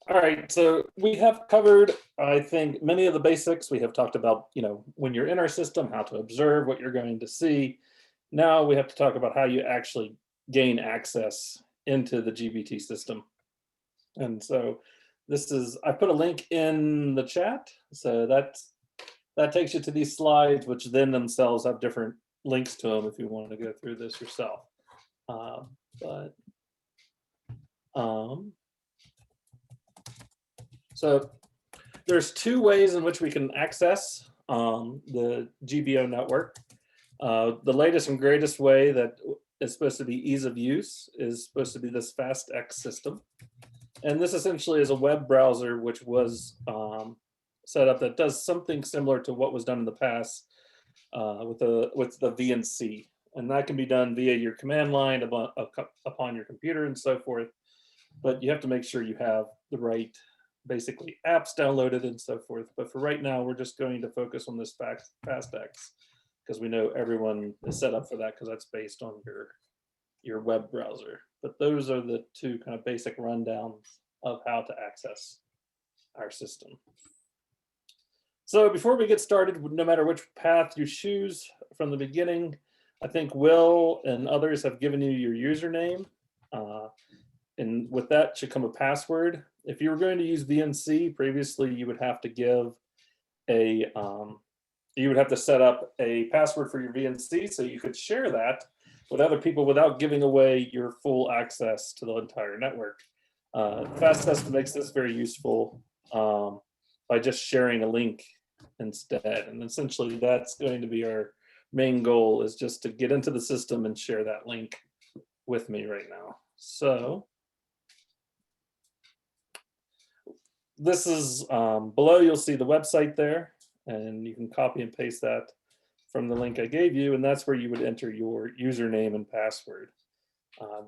All right, so we have covered, I think, many of the basics. We have talked about, when you're in our system, how to observe what you're going to see. Now we have to talk about how you actually gain access into the GBT system. And so I put a link in the chat. So that takes you to these slides, which then themselves have different links to them if you want to go through this yourself. So there's two ways in which we can access the GBO network. The latest and greatest way that is supposed to be ease of use is supposed to be this FastX system. And this essentially is a web browser which was set up that does something similar to what was done in the past with the VNC. And that can be done via your command line upon your computer and so forth. But you have to make sure you have the right, basically, apps downloaded and so forth. But for right now, we're just going to focus on this FastX because we know everyone is set up for that because that's based on your web browser. But those are the two kind of basic rundowns of how to access our system. So before we get started, no matter which path you choose from the beginning, I think Will and others have given you your username. And with that should come a password. If you were going to use VNC, previously you would have to give you would have to set up a password for your VNC so you could share that with other people without giving away your full access to the entire network. FastTest makes this very useful by just sharing a link instead. And essentially that's going to be our main goal, is just to get into the system and share that link with me right now. So this is below, you'll see the website there, and you can copy and paste that from the link I gave you, and that's where you would enter your username and password.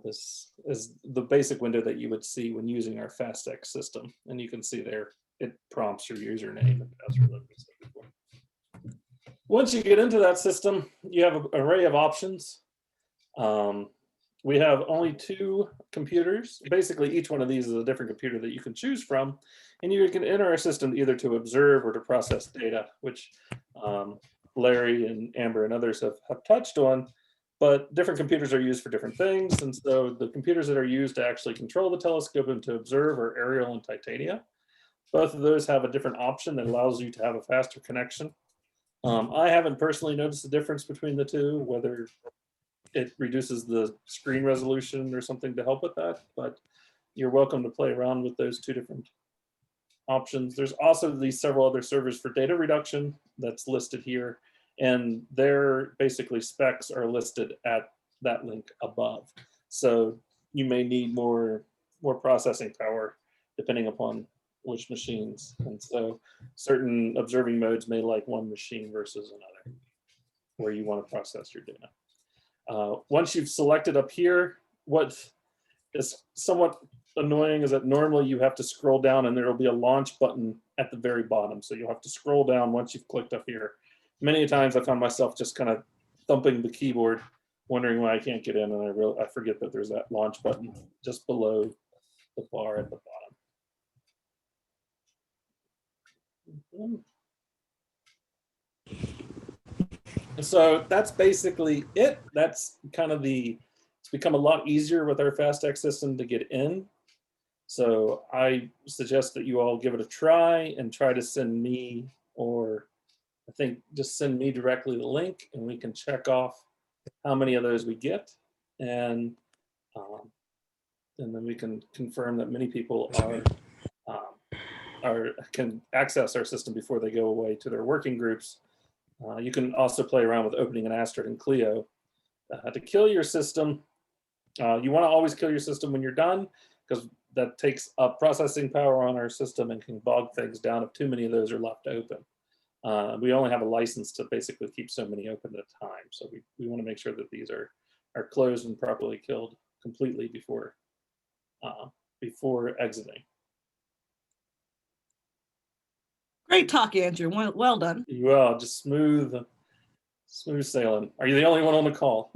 This is the basic window that you would see when using our FastX system, and you can see there it prompts your username and password like we said before. Once you get into that system, you have an array of options. We have only 2 computers. Basically, each one of these is a different computer that you can choose from, and you can enter our system either to observe or to process data, which Larry and Amber and others have touched on. But different computers are used for different things, and so the computers that are used to actually control the telescope and to observe are Ariel and Titania. Both of those have a different option that allows you to have a faster connection. I haven't personally noticed the difference between the two, whether it reduces the screen resolution or something to help with that, but you're welcome to play around with those 2 different options. There's also these several other servers for data reduction that's listed here, and their basically specs are listed at that link above. So you may need more processing power depending upon which machines. And so certain observing modes may like one machine versus another where you want to process your data. Once you've selected up here, what is somewhat annoying is that normally you have to scroll down and there will be a launch button at the very bottom. So you'll have to scroll down once you've clicked up here. Many times I found myself just kind of thumping the keyboard, wondering why I can't get in, and I forget that there's that launch button just below the bar at the bottom. So that's basically it. That's kind of it's become a lot easier with our FastX system to get in. So I suggest that you all give it a try and try to send me, or I think just send me directly the link, and we can check off how many of those we get. And then we can confirm that many people can access our system before they go away to their working groups. You can also play around with opening an Astrid and Clio. To kill your system, you want to always kill your system when you're done, because that takes up processing power on our system and can bog things down if too many of those are left open. We only have a license to basically keep so many open at a time, so we want to make sure that these are closed and properly killed completely before exiting. Great talk, Andrew. Well done. Well, just smooth sailing. Are you the only one on the call?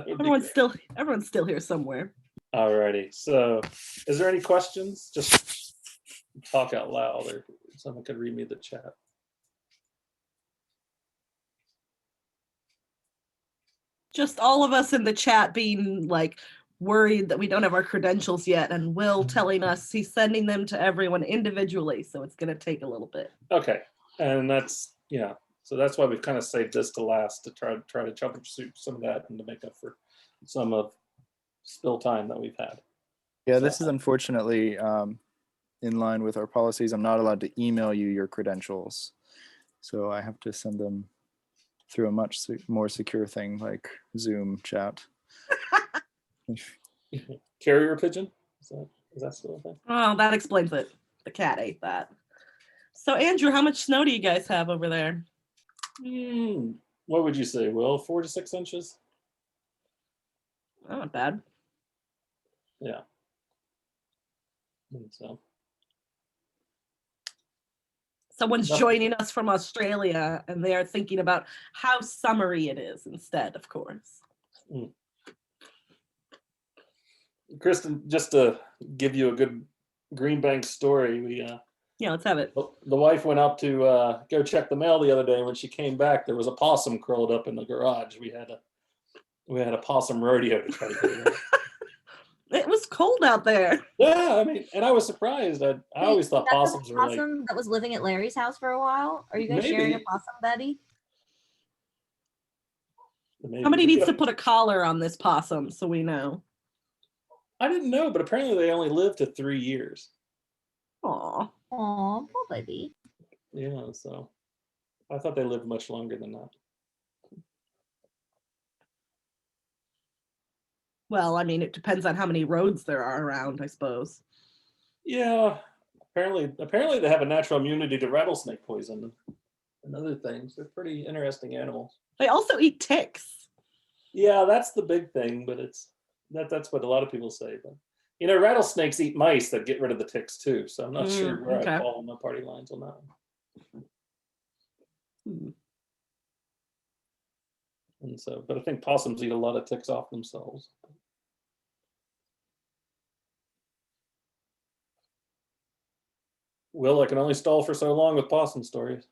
Everyone's still here somewhere. Alrighty. So, is there any questions? Just talk out loud, or someone could read me the chat. Just all of us in the chat being like worried that we don't have our credentials yet, and Will telling us he's sending them to everyone individually, so it's going to take a little bit. Okay, and that's so that's why we've kind of saved this to last to try to troubleshoot some of that and to make up for some of spill time that we've had. Yeah, this is unfortunately in line with our policies. I'm not allowed to email you your credentials, so I have to send them through a much more secure thing like Zoom chat. Carrier pigeon? Is that still a thing? Oh, that explains it. The cat ate that. So, Andrew, how much snow do you guys have over there? What would you say, Will? 4 to 6 inches? Oh, not bad. Yeah. So. Someone's joining us from Australia, and they are thinking about how summery it is instead, of course. Kristen, just to give you a good Green Bank story, yeah, let's have it. The wife went up to go check the mail the other day. When she came back, there was a possum curled up in the garage. We had a possum rodeo to try to get it. It was cold out there. Yeah, I mean, and I was surprised. I always thought possums were like. Possum that was living at Larry's house for a while. Are you guys sharing a possum, Betty? Somebody needs to put a collar on this possum so we know. I didn't know, but apparently they only live to 3 years. Aw. Aw, poor baby. Yeah, so I thought they lived much longer than that. Well, I mean, it depends on how many roads there are around, I suppose. Yeah, apparently they have a natural immunity to rattlesnake poison and other things. They're pretty interesting animals. They also eat ticks. Yeah, that's the big thing, but that's what a lot of people say. But rattlesnakes eat mice that get rid of the ticks too. So I'm not sure where I fall on the party lines on that one. And so, but I think possums eat a lot of ticks off themselves. Will, I can only stall for so long with possum stories.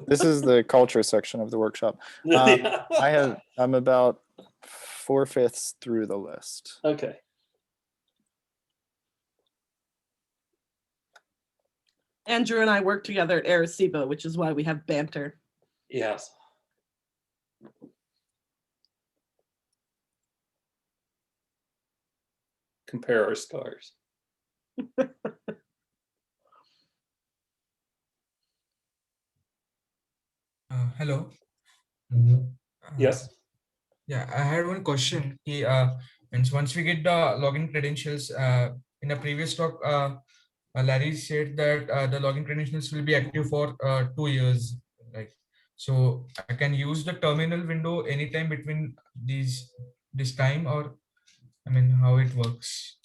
This is the culture section of the workshop. I'm about 4/5 through the list. Okay. Andrew and I work together at Arecibo, which is why we have banter. Yes. Compare our scars. Hello. Yes. Yeah, I had one question. Once we get the login credentials, in a previous talk, Larry said that the login credentials will be active for 2 years. So I can use the terminal window anytime between this time, or I mean, how it works.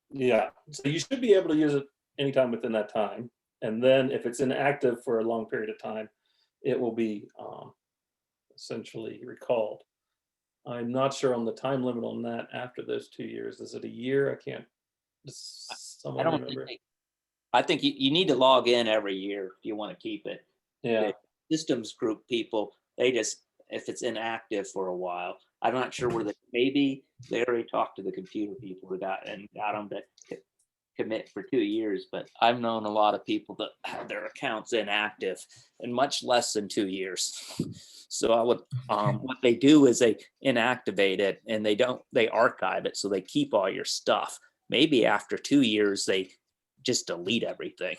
Yeah. So you should be able to use it anytime within that time. And then if it's inactive for a long period of time, it will be essentially recalled. I'm not sure on the time limit on that after those 2 years. Is it a year? I can't. I don't remember. I think you need to log in every year if you want to keep it. Yeah. The systems group people, they just, if it's inactive for a while, I'm not sure where maybe they already talked to the computer people who got them to commit for 2 years, but I've known a lot of people that have their accounts inactive in much less than 2 years. So I would, what they do is they inactivate it and they archive it. So they keep all your stuff. Maybe after 2 years, they just delete everything.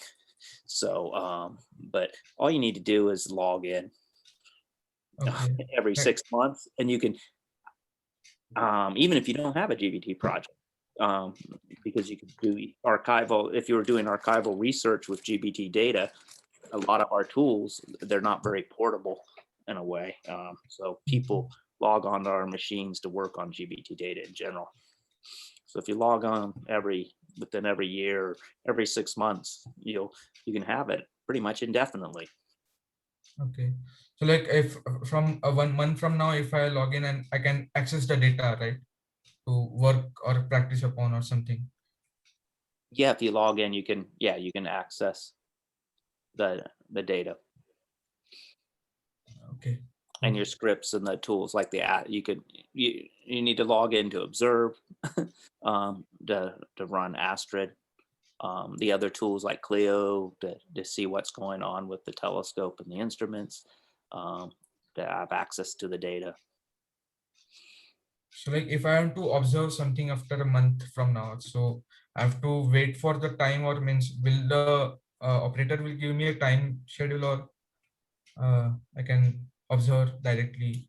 So, but all you need to do is log in every 6 months, and you can, even if you don't have a GBT project, because you can do archival. If you were doing archival research with GBT data, a lot of our tools, they're not very portable in a way. So people log onto our machines to work on GBT data in general. So if you log on within every year, every 6 months, you can have it pretty much indefinitely. Okay. So like if from 1 month from now, if I log in and I can access the data, right, to work or practice upon or something. Yeah, if you log in, you can access the data Okay. and your scripts and the tools like the app. You need to log in to observe, to run Astrid. The other tools like Clio to see what's going on with the telescope and the instruments, to have access to the data. So like if I want to observe something after a month from now, so I have to wait for the time, or means will the operator will give me a time schedule, or I can observe directly.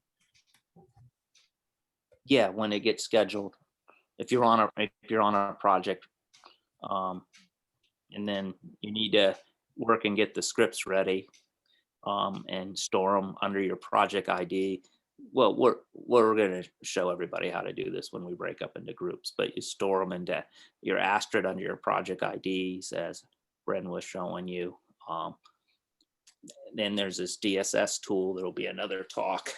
Yeah, when it gets scheduled. If you're on a project, and then you need to work and get the scripts ready, and store them under your project ID. Well, we're going to show everybody how to do this when we break up into groups, but you store them into your Astrid under your project IDs, as Bren was showing you. Then there's this DSS tool. There'll be another talk,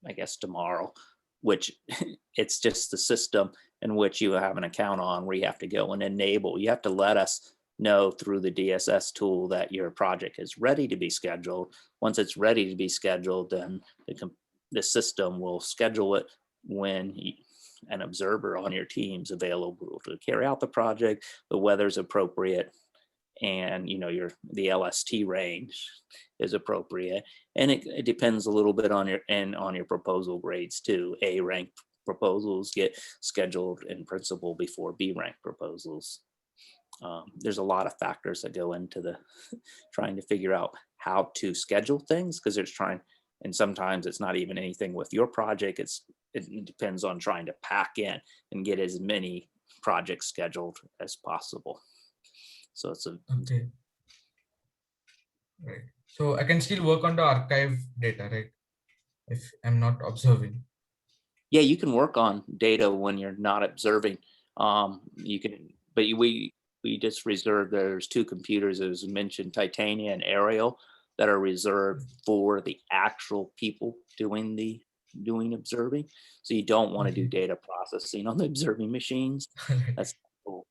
I guess tomorrow, which it's just the system in which you have an account on, where you have to go and enable. You have to let us know through the DSS tool that your project is ready to be scheduled. Once it's ready to be scheduled, then the system will schedule it when an observer on your team's available to carry out the project, the weather's appropriate, and the LST range is appropriate. And it depends a little bit on your proposal grades too. A rank proposals get scheduled in principle before B rank proposals. There's a lot of factors that go into the trying to figure out how to schedule things, because and sometimes it's not even anything with your project. It depends on trying to pack in and get as many projects scheduled as possible. So it's Okay. Right. So I can still work on the archive data, right? If I'm not observing. yeah, you can work on data when you're not observing. You can, but we just reserved, there's two computers, as mentioned, Titania and Ariel, that are reserved for the actual people doing observing. So you don't want to do data processing on the observing machines. That's cool.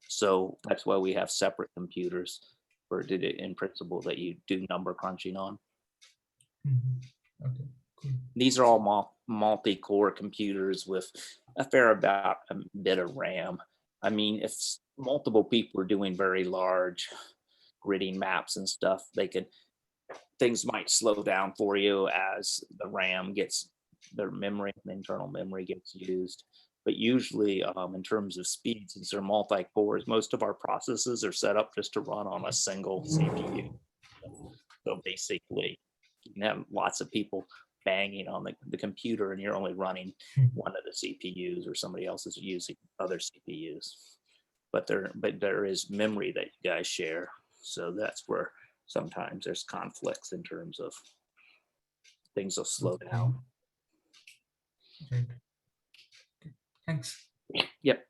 So that's why we have separate computers for in principle that you do number crunching on. Okay, cool. These are all multi-core computers with a fair bit of RAM. I mean, if multiple people are doing very large gridding maps and stuff, things might slow down for you as the RAM gets, the internal memory gets used. But usually, in terms of speed, since they're multi-cores, most of our processes are set up just to run on a single CPU. So basically, you can have lots of people banging on the computer, and you're only running one of the CPUs, or somebody else is using other CPUs. But there is memory that you guys share. So that's where sometimes there's conflicts in terms of things will slow down. Right. Okay. Thanks. Yep.